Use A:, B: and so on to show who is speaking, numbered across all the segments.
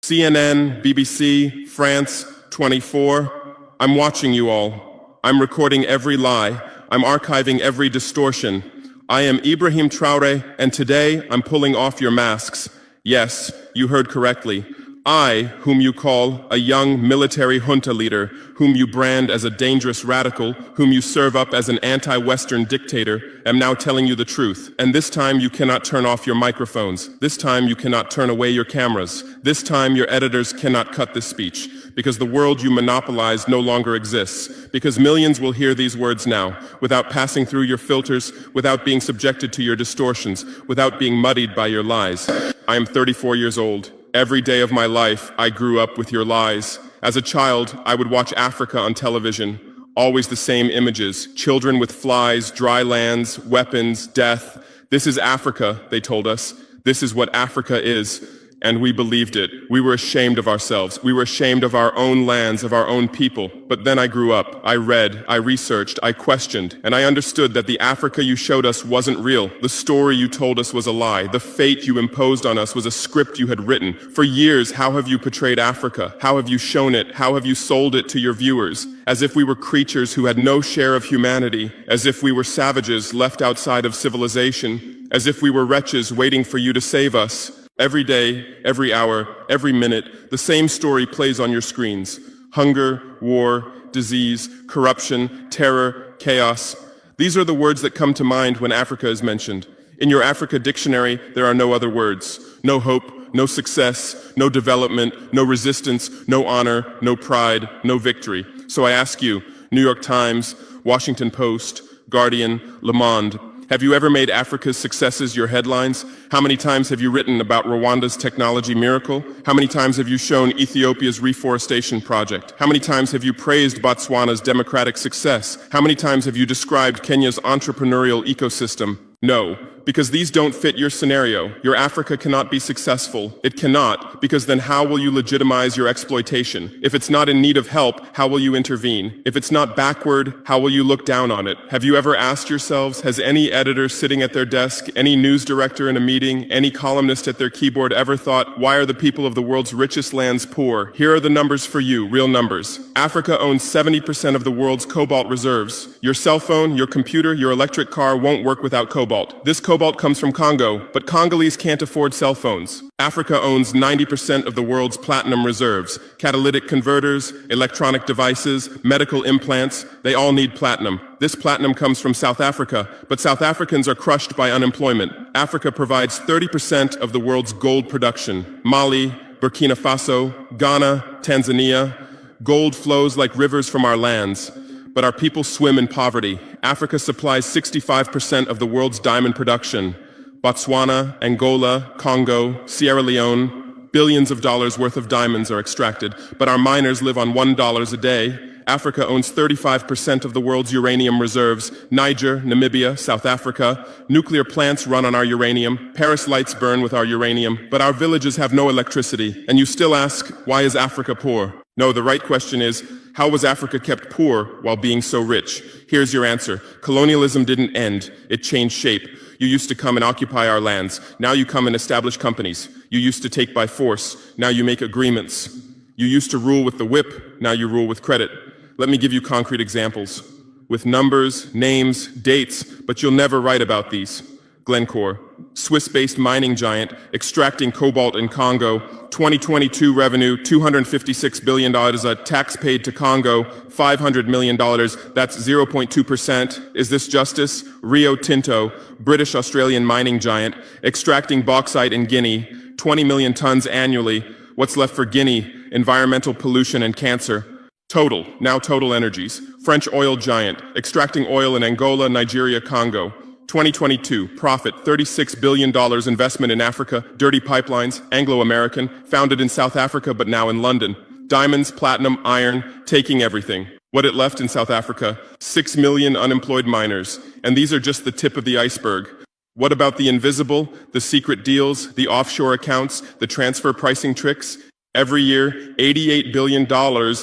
A: CNN, BBC, France, 24. I'm watching you all. I'm recording every lie. I'm archiving every distortion. I am Ibrahim Traore, and today I'm pulling off your masks. Yes, you heard correctly. I, whom you call a young military junta leader, whom you brand as a dangerous radical, whom you serve up as an anti-Western dictator, am now telling you the truth. And this time you cannot turn off your microphones. This time you cannot turn away your cameras. This time your editors cannot cut this speech. Because the world you monopolize no longer exists. Because millions will hear these words now, without passing through your filters, without being subjected to your distortions, without being muddied by your lies. I am 34 years old. Every day of my life, I grew up with your lies. As a child, I would watch Africa on television. Always the same images. Children with flies, dry lands, weapons, death. This is Africa, they told us. This is what Africa is. And we believed it. We were ashamed of ourselves. We were ashamed of our own lands, of our own people. But then I grew up. I read, I researched, I questioned, and I understood that the Africa you showed us wasn't real. The story you told us was a lie. The fate you imposed on us was a script you had written. For years, how have you portrayed Africa? How have you shown it? How have you sold it to your viewers? As if we were creatures who had no share of humanity. As if we were savages left outside of civilization. As if we were wretches waiting for you to save us. Every day, every hour, every minute, the same story plays on your screens. Hunger, war, disease, corruption, terror, chaos. These are the words that come to mind when Africa is mentioned. In your Africa dictionary, there are no other words. No hope, no success, no development, no resistance, no honor, no pride, no victory. So I ask you, New York Times, Washington Post, Guardian, Le Monde, have you ever made Africa's successes your headlines? How many times have you written about Rwanda's technology miracle? How many times have you shown Ethiopia's reforestation project? How many times have you praised Botswana's democratic success? How many times have you described Kenya's entrepreneurial ecosystem? No, because these don't fit your scenario. Your Africa cannot be successful. It cannot, because then how will you legitimize your exploitation? If it's not in need of help, how will you intervene? If it's not backward, how will you look down on it? Have you ever asked yourselves, has any editor sitting at their desk, any news director in a meeting, any columnist at their keyboard ever thought, why are the people of the world's richest lands poor? Here are the numbers for you, real numbers. Africa owns 70% of the world's cobalt reserves. Your cell phone, your computer, your electric car won't work without cobalt. This cobalt comes from Congo, but Congolese can't afford cell phones. Africa owns 90% of the world's platinum reserves. Catalytic converters, electronic devices, medical implants, they all need platinum. This platinum comes from South Africa, but South Africans are crushed by unemployment. Africa provides 30% of the world's gold production. Mali, Burkina Faso, Ghana, Tanzania. Gold flows like rivers from our lands. But our people swim in poverty. Africa supplies 65% of the world's diamond production. Botswana, Angola, Congo, Sierra Leone, billions of dollars worth of diamonds are extracted, but our miners live on $1 a day. Africa owns 35% of the world's uranium reserves. Niger, Namibia, South Africa. Nuclear plants run on our uranium. Paris lights burn with our uranium, but our villages have no electricity. And you still ask, why is Africa poor? No, the right question is, how was Africa kept poor while being so rich? Here's your answer. Colonialism didn't end. It changed shape. You used to come and occupy our lands. Now you come and establish companies. You used to take by force. Now you make agreements. You used to rule with the whip. Now you rule with credit. Let me give you concrete examples. With numbers, names, dates, but you'll never write about these. Glencore, Swiss-based mining giant, extracting cobalt in Congo. 2022 revenue, $256 billion, a tax paid to Congo, $500 million, that's 0.2%. Is this justice? Rio Tinto, British-Australian mining giant, extracting bauxite in Guinea, 20 million tons annually. What's left for Guinea? Environmental pollution and cancer. Total, now Total Energies, French oil giant, extracting oil in Angola, Nigeria, Congo. 2022, profit, $36 billion investment in Africa, dirty pipelines, Anglo-American, founded in South Africa but now in London. Diamonds, platinum, iron, taking everything. What it left in South Africa? 6 million unemployed miners. And these are just the tip of the iceberg. What about the invisible, the secret deals, the offshore accounts, the transfer pricing tricks? Every year, $88 billion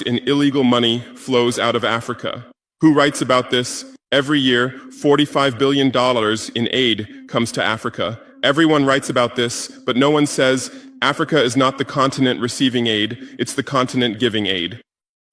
A: in illegal money flows out of Africa. Who writes about this? Every year, $45 billion in aid comes to Africa. Everyone writes about this, but no one says Africa is not the continent receiving aid, it's the continent giving aid.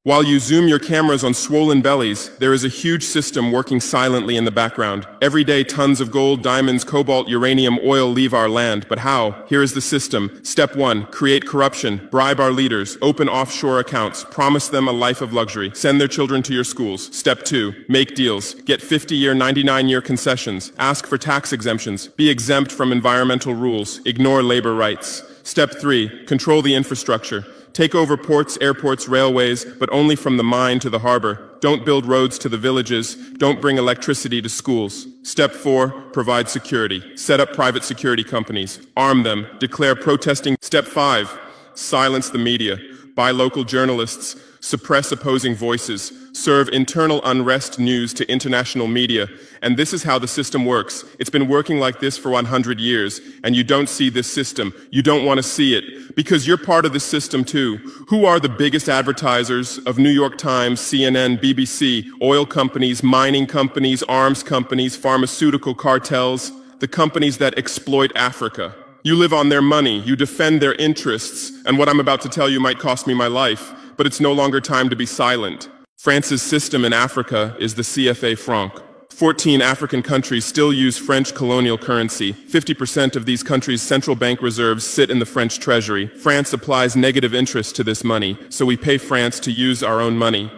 A: While you zoom your cameras on swollen bellies, there is a huge system working silently in the background. Every day, tons of gold, diamonds, cobalt, uranium, oil leave our land. But how? Here is the system. Step 1, create corruption, bribe our leaders, open offshore accounts, promise them a life of luxury, send their children to your schools. Step 2, make deals, get 50-year, 99-year concessions, ask for tax exemptions, be exempt from environmental rules, ignore labor rights. Step 3, control the infrastructure. Take over ports, airports, railways, but only from the mine to the harbor. Don't build roads to the villages. Don't bring electricity to schools. Step 4, provide security. Set up private security companies. Arm them. Declare protesting. Step 5, silence the media. Buy local journalists. Suppress opposing voices. Serve internal unrest news to international media. And this is how the system works. It's been working like this for 100 years, and you don't see this system. You don't want to see it, because you're part of the system too. Who are the biggest advertisers of New York Times, CNN, BBC, oil companies, mining companies, arms companies, pharmaceutical cartels, the companies that exploit Africa? You live on their money, you defend their interests, and what I'm about to tell you might cost me my life, but it's no longer time to be silent. France's system in Africa is the CFA franc. 14 African countries still use French colonial currency. 50% of these countries' central bank reserves sit in the French treasury. France applies negative interest to this money, so we pay France to use our own money.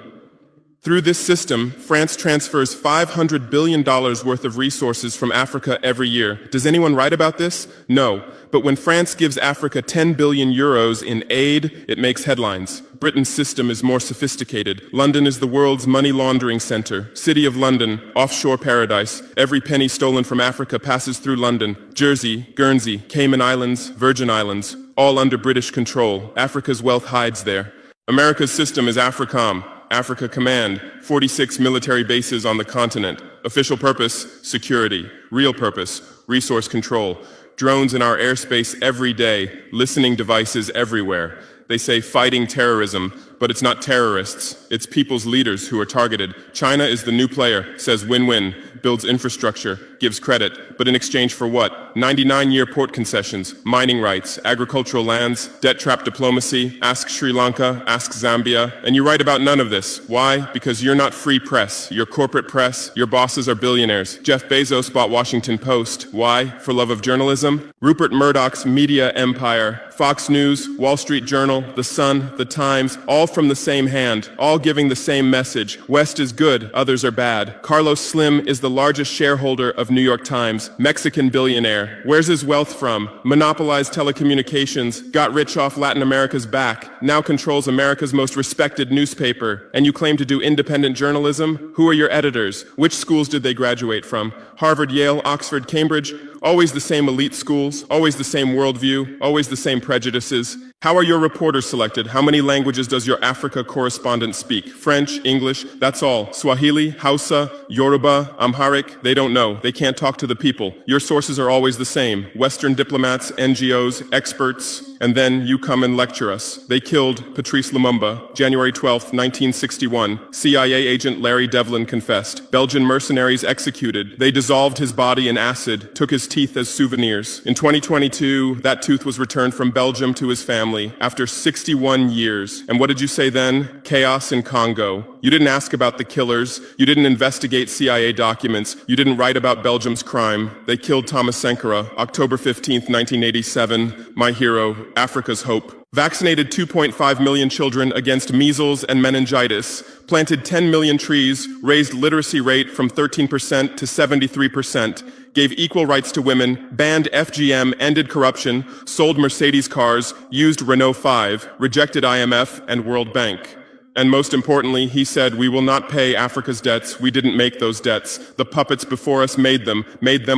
A: Through this system, France transfers $500 billion worth of resources from Africa every year. Does anyone write about this? No. But when France gives Africa 10 billion euros in aid, it makes headlines. Britain's system is more sophisticated. London is the world's money laundering center. City of London, offshore paradise. Every penny stolen from Africa passes through London. Jersey, Guernsey, Cayman Islands, Virgin Islands, all under British control. Africa's wealth hides there. America's system is AFRICOM. Africa Command, 46 military bases on the continent. Official purpose, security. Real purpose, resource control. Drones in our airspace every day, listening devices everywhere. They say fighting terrorism, but it's not terrorists. It's people's leaders who are targeted. China is the new player, says win-win, builds infrastructure, gives credit, but in exchange for what? 99-year port concessions, mining rights, agricultural lands, debt-trap diplomacy, ask Sri Lanka, ask Zambia, and you write about none of this. Why? Because you're not free press. You're corporate press. Your bosses are billionaires. Jeff Bezos bought Washington Post. Why? For love of journalism? Rupert Murdoch's media empire, Fox News, Wall Street Journal, The Sun, The Times, all from the same hand, all giving the same message. West is good, others are bad. Carlos Slim is the largest shareholder of New York Times, Mexican billionaire. Where's his wealth from? Monopolized telecommunications, got rich off Latin America's back, now controls America's most respected newspaper. And you claim to do independent journalism? Who are your editors? Which schools did they graduate from? Harvard, Yale, Oxford, Cambridge? Always the same elite schools, always the same worldview, always the same prejudices. How are your reporters selected? How many languages does your Africa correspondent speak? French, English, that's all. Swahili, Hausa, Yoruba, Amharic, they don't know. They can't talk to the people. Your sources are always the same. Western diplomats, NGOs, experts, and then you come and lecture us. They killed Patrice Lumumba, January 12, 1961. CIA agent Larry Devlin confessed. Belgian mercenaries executed. They dissolved his body in acid, took his teeth as souvenirs. In 2022, that tooth was returned from Belgium to his family after 61 years. And what did you say then? Chaos in Congo. You didn't ask about the killers. You didn't investigate CIA documents. You didn't write about Belgium's crime. They killed Thomas Sankara, October 15, 1987. My hero, Africa's hope. Vaccinated 2.5 million children against measles and meningitis, planted 10 million trees, raised literacy rate from 13% to 73%, gave equal rights to women, banned FGM, ended corruption, sold Mercedes cars, used Renault 5, rejected IMF and World Bank. And most importantly, he said, we will not pay Africa's debts. We didn't make those debts. The puppets before us made them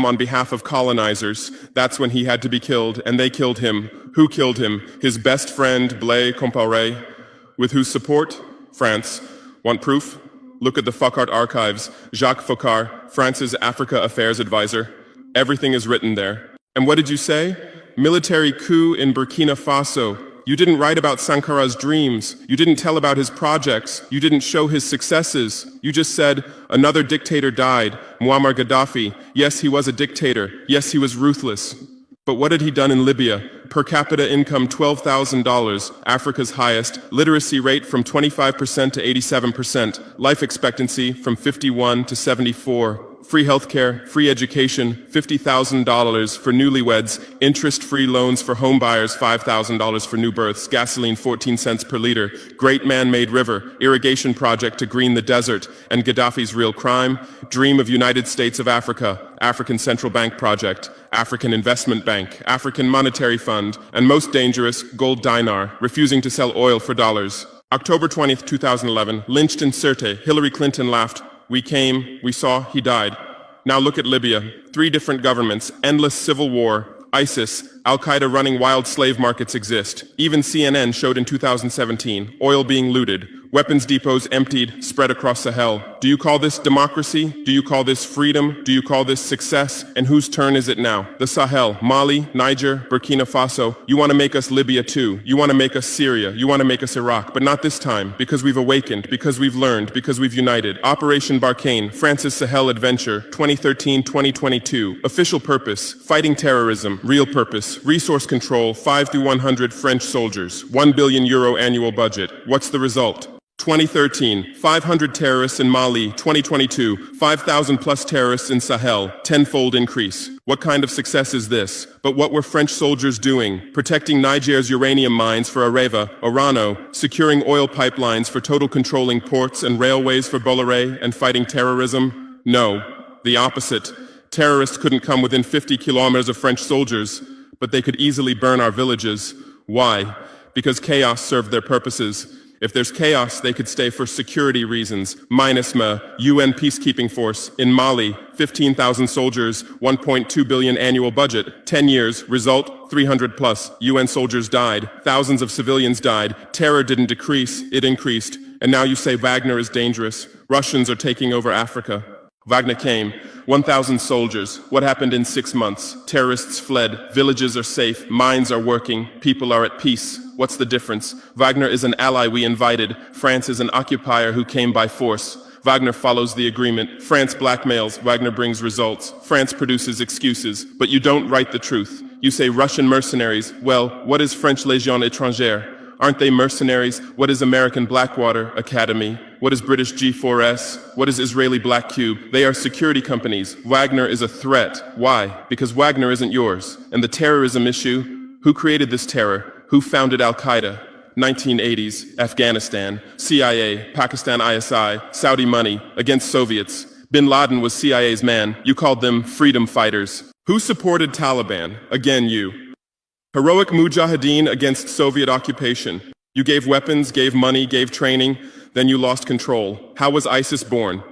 A: on behalf of colonizers. That's when he had to be killed, and they killed him. Who killed him? His best friend, Blaise Compaoré. With whose support? France. Want proof? Look at the Focart archives. Jacques Faucard, France's Africa Affairs advisor. Everything is written there. And what did you say? Military coup in Burkina Faso. You didn't write about Sankara's dreams. You didn't tell about his projects. You didn't show his successes. You just said, another dictator died, Muammar Gaddafi. Yes, he was a dictator. Yes, he was ruthless. But what had he done in Libya? Per capita income $12,000, Africa's highest, literacy rate from 25% to 87%, life expectancy from 51 to 74, free healthcare, free education, $50,000 for newlyweds, interest-free loans for homebuyers, $5,000 for new births, gasoline 14 cents per liter, great man-made river, irrigation project to green the desert, and Gaddafi's real crime, dream of United States of Africa, African Central Bank project, African Investment Bank, African Monetary Fund, and most dangerous, gold dinar, refusing to sell oil for dollars. October 20th, 2011, lynched in Sirte, Hillary Clinton laughed. We came, we saw, he died. Now look at Libya. 3 different governments, endless civil war, ISIS, Al-Qaeda running wild slave markets exist. Even CNN showed in 2017, oil being looted, weapons depots emptied, spread across Sahel. Do you call this democracy? Do you call this freedom? Do you call this success? And whose turn is it now? The Sahel, Mali, Niger, Burkina Faso. You want to make us Libya too. You want to make us Syria. You want to make us Iraq. But not this time, because we've awakened, because we've learned, because we've united. Operation Barkhane, France's Sahel adventure, 2013-2022. Official purpose, fighting terrorism. Real purpose, resource control, 5 through 100 French soldiers. €1 billion annual budget. What's the result? 2013, 500 terrorists in Mali. 2022, 5,000 plus terrorists in Sahel, tenfold increase. What kind of success is this? But what were French soldiers doing? Protecting Niger's uranium mines for Areva, Orano, securing oil pipelines for total controlling ports and railways for Bolloré, and fighting terrorism? No, the opposite. Terrorists couldn't come within 50 kilometers of French soldiers, but they could easily burn our villages. Why? Because chaos served their purposes. If there's chaos, they could stay for security reasons. MINUSMA, UN peacekeeping force. In Mali, 15,000 soldiers, 1.2 billion annual budget. 10 years, result, 300 plus. UN soldiers died. Thousands of civilians died. Terror didn't decrease, it increased. And now you say Wagner is dangerous. Russians are taking over Africa. Wagner came, 1,000 soldiers. What happened in 6 months? Terrorists fled, villages are safe, mines are working, people are at peace. What's the difference? Wagner is an ally we invited. France is an occupier who came by force. Wagner follows the agreement. France blackmails, Wagner brings results. France produces excuses, but you don't write the truth. You say Russian mercenaries. Well, what is French Légion étrangère? Aren't they mercenaries? What is American Blackwater Academy? What is British G4S? What is Israeli Black Cube? They are security companies. Wagner is a threat. Why? Because Wagner isn't yours. And the terrorism issue? Who created this terror? Who founded Al-Qaeda? 1980s, Afghanistan, CIA, Pakistan ISI, Saudi money, against Soviets. Bin Laden was CIA's man. You called them freedom fighters. Who supported Taliban? Again, you. Heroic mujahideen against Soviet occupation. You gave weapons, gave money, gave training, then you lost control. How was ISIS born?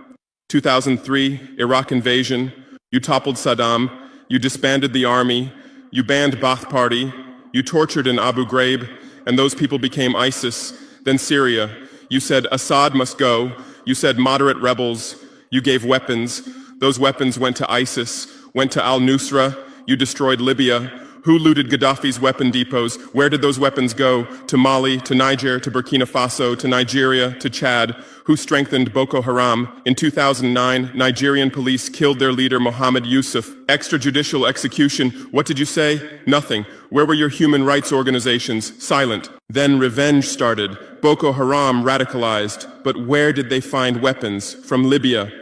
A: 2003, Iraq invasion. You toppled Saddam. You disbanded the army. You banned Ba'ath Party. You tortured in Abu Ghraib, and those people became ISIS. Then Syria. You said Assad must go. You said moderate rebels. You gave weapons. Those weapons went to ISIS, went to al-Nusra. You destroyed Libya. Who looted Gaddafi's weapon depots? Where did those weapons go? To Mali, to Niger, to Burkina Faso, to Nigeria, to Chad? Who strengthened Boko Haram? In 2009, Nigerian police killed their leader Mohammed Yusuf. Extrajudicial execution. What did you say? Nothing. Where were your human rights organizations? Silent. Then revenge started. Boko Haram radicalized. But where did they find weapons? From Libya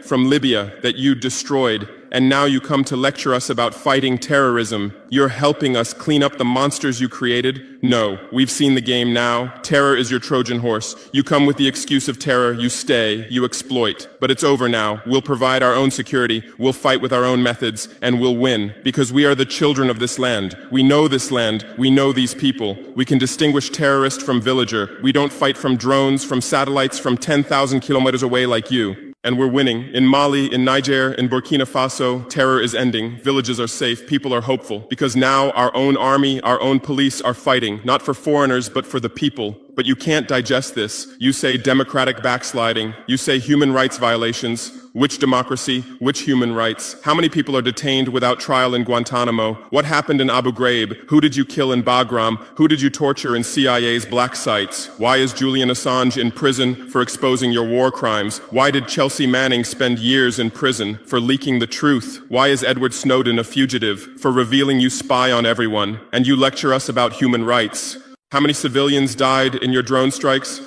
A: that you destroyed. And now you come to lecture us about fighting terrorism. You're helping us clean up the monsters you created? No, we've seen the game now. Terror is your Trojan horse. You come with the excuse of terror, you stay, you exploit. But it's over now. We'll provide our own security, we'll fight with our own methods, and we'll win. Because we are the children of this land. We know this land, we know these people. We can distinguish terrorist from villager. We don't fight from drones, from satellites, from 10,000 kilometers away like you. And we're winning. In Mali, in Niger, in Burkina Faso, terror is ending. Villages are safe. People are hopeful. Because now our own army, our own police are fighting, not for foreigners, but for the people. But you can't digest this. You say democratic backsliding. You say human rights violations. Which democracy? Which human rights? How many people are detained without trial in Guantanamo? What happened in Abu Ghraib? Who did you kill in Bagram? Who did you torture in CIA's black sites? Why is Julian Assange in prison for exposing your war crimes? Why did Chelsea Manning spend years in prison for leaking the truth? Why is Edward Snowden a fugitive for revealing you spy on everyone? And you lecture us about human rights. How many civilians died in your drone strikes?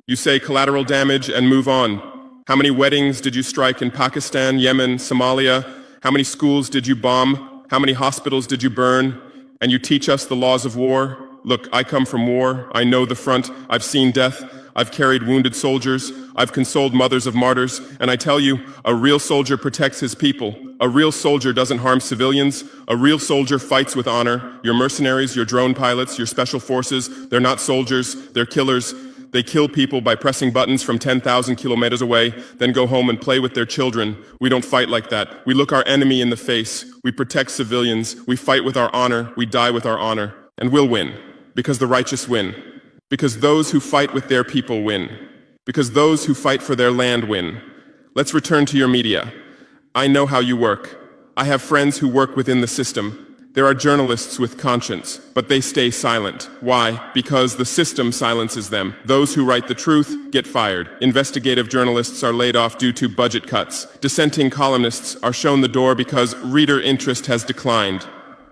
A: You say collateral damage and move on. How many weddings did you strike in Pakistan, Yemen, Somalia? How many schools did you bomb? How many hospitals did you burn? And you teach us the laws of war? Look, I come from war. I know the front. I've seen death. I've carried wounded soldiers. I've consoled mothers of martyrs. And I tell you, a real soldier protects his people. A real soldier doesn't harm civilians. A real soldier fights with honor. Your mercenaries, your drone pilots, your special forces, they're not soldiers, they're killers. They kill people by pressing buttons from 10,000 kilometers away, then go home and play with their children. We don't fight like that. We look our enemy in the face. We protect civilians. We fight with our honor. We die with our honor. And we'll win. Because the righteous win. Because those who fight with their people win. Because those who fight for their land win. Let's return to your media. I know how you work. I have friends who work within the system. There are journalists with conscience, but they stay silent. Why? Because the system silences them. Those who write the truth get fired. Investigative journalists are laid off due to budget cuts. Dissenting columnists are shown the door because reader interest has declined.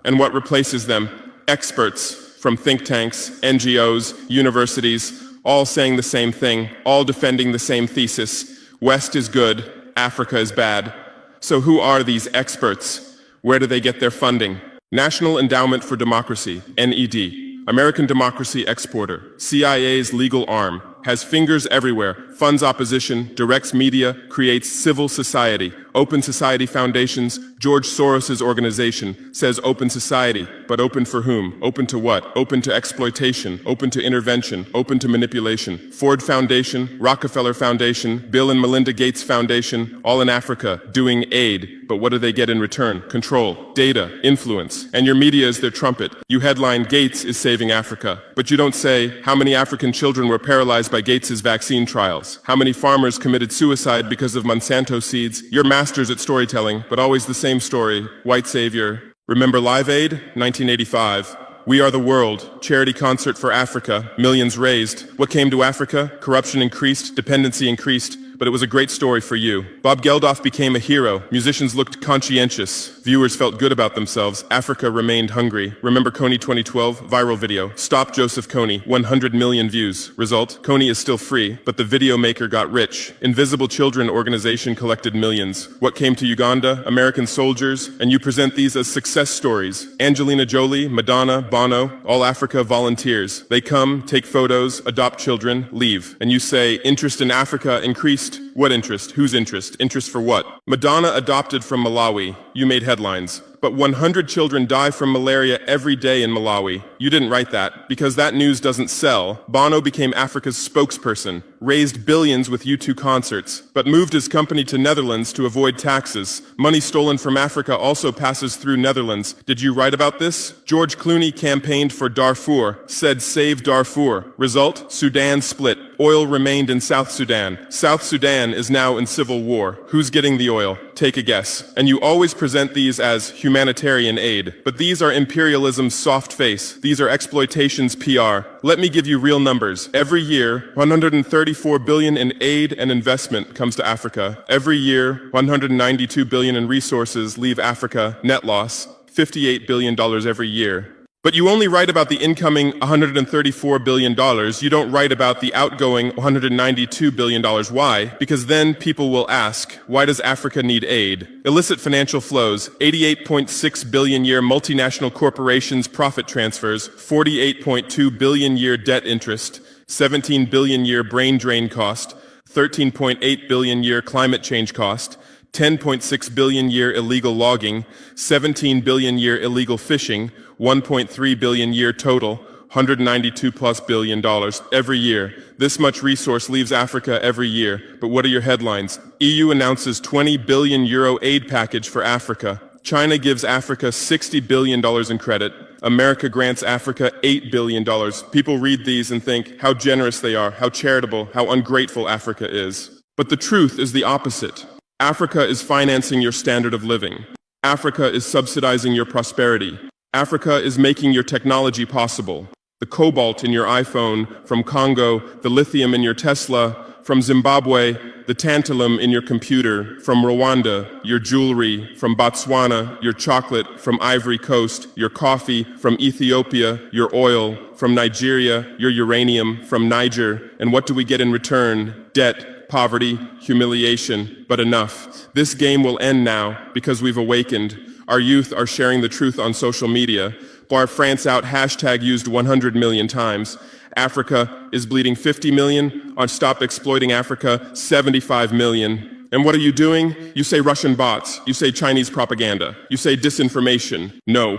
A: And what replaces them? Experts from think tanks, NGOs, universities, all saying the same thing, all defending the same thesis. West is good, Africa is bad. So who are these experts? Where do they get their funding? National Endowment for Democracy, NED, American democracy exporter, CIA's legal arm, has fingers everywhere, funds opposition, directs media, creates civil society. Open Society Foundations, George Soros's organization, says open society, but open for whom? Open to what? Open to exploitation, open to intervention, open to manipulation. Ford Foundation, Rockefeller Foundation, Bill and Melinda Gates Foundation, all in Africa, doing aid. But what do they get in return? Control, data, influence. And your media is their trumpet. You headline, Gates is saving Africa. But you don't say, how many African children were paralyzed by Gates's vaccine trials? How many farmers committed suicide because of Monsanto seeds? You're masters at storytelling, but always the same story. White savior. Remember Live Aid? 1985. We Are the World, charity concert for Africa, millions raised. What came to Africa? Corruption increased, dependency increased. But it was a great story for you. Bob Geldof became a hero. Musicians looked conscientious. Viewers felt good about themselves. Africa remained hungry. Remember Kony 2012? Viral video. Stop Joseph Kony. 100 million views. Result? Kony is still free, but the video maker got rich. Invisible Children organization collected millions. What came to Uganda? American soldiers. And you present these as success stories. Angelina Jolie, Madonna, Bono, all Africa volunteers. They come, take photos, adopt children, leave. And you say, interest in Africa increased. What interest? Whose interest? Interest for what? Madonna adopted from Malawi. You made headlines. But 100 children die from malaria every day in Malawi. You didn't write that, because that news doesn't sell. Bono became Africa's spokesperson, raised billions with U2 concerts, but moved his company to Netherlands to avoid taxes. Money stolen from Africa also passes through Netherlands. Did you write about this? George Clooney campaigned for Darfur, said save Darfur. Result? Sudan split. Oil remained in South Sudan. South Sudan is now in civil war. Who's getting the oil? Take a guess. And you always present these as humanitarian aid. But these are imperialism's soft face. These are exploitation's PR. Let me give you real numbers. Every year, 134 billion in aid and investment comes to Africa. Every year, 192 billion in resources leave Africa, net loss, $58 billion every year. But you only write about the incoming $134 billion. You don't write about the outgoing $192 billion. Why? Because then people will ask, why does Africa need aid? Illicit financial flows, 88.6 billion year multinational corporations profit transfers, 48.2 billion year debt interest, 17 billion year brain drain cost, 13.8 billion year climate change cost, 10.6 billion year illegal logging, 17 billion year illegal fishing, 1.3 billion year total, $192+ billion every year. This much resource leaves Africa every year. But what are your headlines? EU announces 20 billion euro aid package for Africa. China gives Africa $60 billion in credit. America grants Africa $8 billion. People read these and think how generous they are, how charitable, how ungrateful Africa is. But the truth is the opposite. Africa is financing your standard of living. Africa is subsidizing your prosperity. Africa is making your technology possible. The cobalt in your iPhone, from Congo, the lithium in your Tesla, from Zimbabwe, the tantalum in your computer, from Rwanda, your jewelry, from Botswana, your chocolate, from Ivory Coast, your coffee, from Ethiopia, your oil, from Nigeria, your uranium, from Niger. And what do we get in return? Debt, poverty, humiliation, but enough. This game will end now because we've awakened. Our youth are sharing the truth on social media. Bar France out hashtag used 100 million times. Africa is bleeding 50 million. On Stop Exploiting Africa, 75 million. And what are you doing? You say Russian bots. You say Chinese propaganda. You say disinformation. No.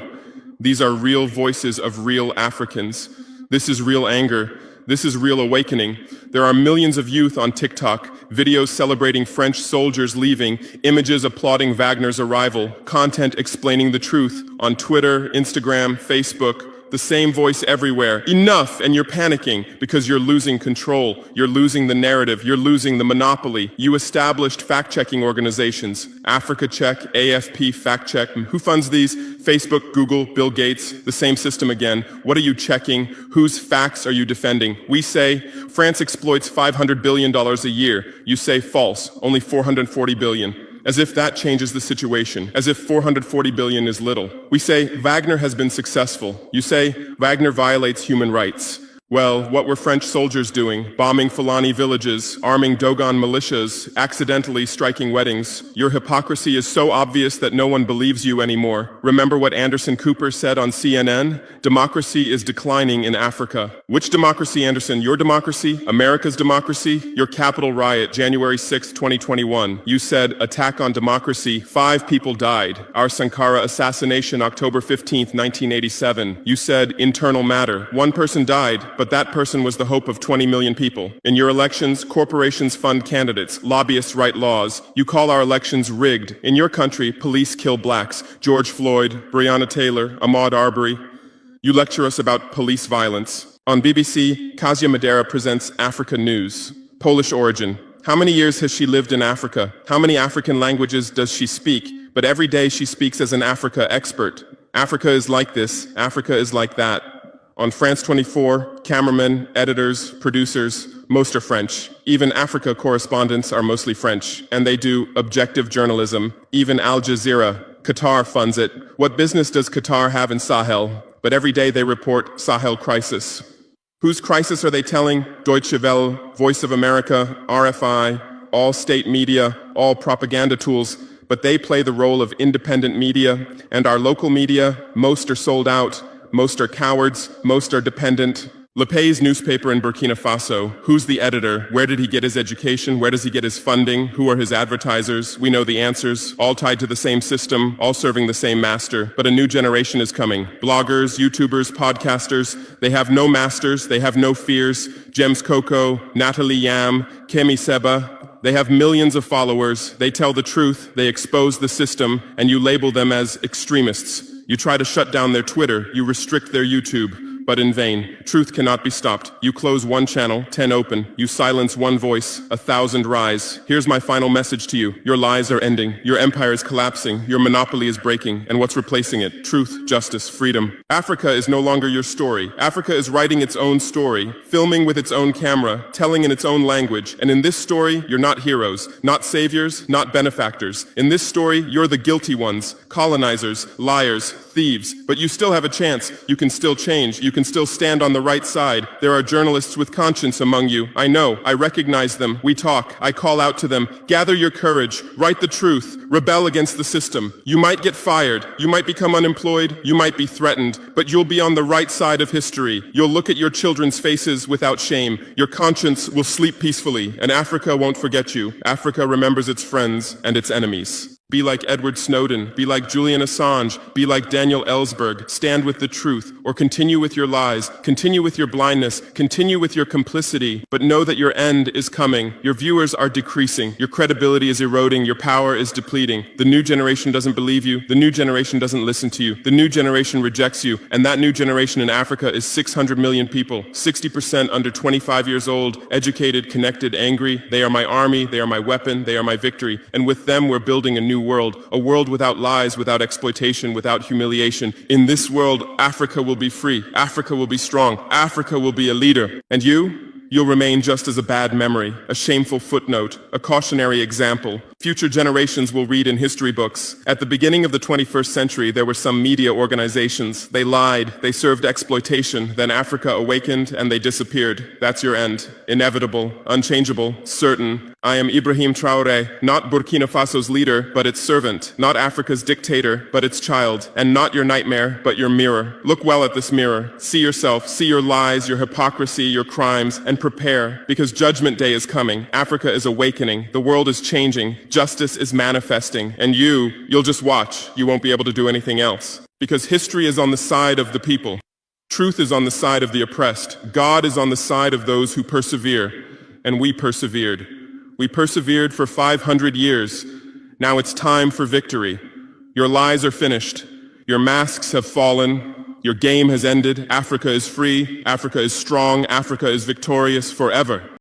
A: These are real voices of real Africans. This is real anger. This is real awakening. There are millions of youth on TikTok, videos celebrating French soldiers leaving, images applauding Wagner's arrival, content explaining the truth on Twitter, Instagram, Facebook. The same voice everywhere. Enough! And you're panicking because you're losing control. You're losing the narrative. You're losing the monopoly. You established fact-checking organizations. Africa Check, AFP Fact Check. Who funds these? Facebook, Google, Bill Gates. The same system again. What are you checking? Whose facts are you defending? We say France exploits $500 billion a year. You say false. Only $440 billion. As if that changes the situation, as if 440 billion is little. We say Wagner has been successful. You say Wagner violates human rights. Well, what were French soldiers doing? Bombing Fulani villages, arming Dogon militias, accidentally striking weddings. Your hypocrisy is so obvious that no one believes you anymore. Remember what Anderson Cooper said on CNN? Democracy is declining in Africa. Which democracy, Anderson? Your democracy? America's democracy? Your Capitol riot, January 6, 2021. You said, attack on democracy. 5 people died. Our Sankara assassination, October 15, 1987. You said, internal matter. 1 person died, but that person was the hope of 20 million people. In your elections, corporations fund candidates, lobbyists write laws. You call our elections rigged. In your country, police kill blacks. George Floyd, Breonna Taylor, Ahmaud Arbery. You lecture us about police violence. On BBC, Kasia Madera presents Africa News. Polish origin. How many years has she lived in Africa? How many African languages does she speak? But every day she speaks as an Africa expert. Africa is like this. Africa is like that. On France 24, cameramen, editors, producers, most are French. Even Africa correspondents are mostly French, and they do objective journalism. Even Al Jazeera. Qatar funds it. What business does Qatar have in Sahel? But every day they report Sahel crisis. Whose crisis are they telling? Deutsche Welle, Voice of America, RFI, all state media, all propaganda tools. But they play the role of independent media, and our local media, most are sold out. Most are cowards, most are dependent. Lepay's newspaper in Burkina Faso, who's the editor? Where did he get his education? Where does he get his funding? Who are his advertisers? We know the answers, all tied to the same system, all serving the same master. But a new generation is coming. Bloggers, YouTubers, podcasters, they have no masters, they have no fears. James Coco, Natalie Yam, Kemi Seba, they have millions of followers. They tell the truth, they expose the system, and you label them as extremists. You try to shut down their Twitter, you restrict their YouTube, but in vain. Truth cannot be stopped. You close 1 channel, 10 open. You silence 1 voice, 1,000 rise. Here's my final message to you. Your lies are ending. Your empire is collapsing. Your monopoly is breaking. And what's replacing it? Truth, justice, freedom. Africa is no longer your story. Africa is writing its own story, filming with its own camera, telling in its own language. And in this story, you're not heroes, not saviors, not benefactors. In this story, you're the guilty ones, colonizers, liars, thieves. But you still have a chance. You can still change. You can still stand on the right side. There are journalists with conscience among you. I know. I recognize them. We talk. I call out to them. Gather your courage. Write the truth. Rebel against the system. You might get fired. You might become unemployed. You might be threatened. But you'll be on the right side of history. You'll look at your children's faces without shame. Your conscience will sleep peacefully. And Africa won't forget you. Africa remembers its friends and its enemies. Be like Edward Snowden, be like Julian Assange, be like Daniel Ellsberg, stand with the truth, or continue with your lies, continue with your blindness, continue with your complicity, but know that your end is coming. Your viewers are decreasing, your credibility is eroding, your power is depleting. The new generation doesn't believe you, the new generation doesn't listen to you, the new generation rejects you, and that new generation in Africa is 600 million people, 60% under 25 years old, educated, connected, angry. They are my army, they are my weapon, they are my victory, and with them we're building a new world, a world without lies, without exploitation, without humiliation. In this world, Africa will be free, Africa will be strong, Africa will be a leader. And you'll remain just as a bad memory, a shameful footnote, a cautionary example. Future generations will read in history books. At the beginning of the 21st century, there were some media organizations. They lied, they served exploitation, then Africa awakened and they disappeared. That's your end. Inevitable, unchangeable, certain. I am Ibrahim Traore, not Burkina Faso's leader, but its servant, not Africa's dictator, but its child, and not your nightmare, but your mirror. Look well at this mirror. See yourself, see your lies, your hypocrisy, your crimes, and prepare, because Judgment Day is coming. Africa is awakening. The world is changing. Justice is manifesting. And you'll just watch. You won't be able to do anything else. Because history is on the side of the people. Truth is on the side of the oppressed. God is on the side of those who persevere. And we persevered. We persevered for 500 years. Now it's time for victory. Your lies are finished. Your masks have fallen. Your game has ended. Africa is free. Africa is strong. Africa is victorious forever.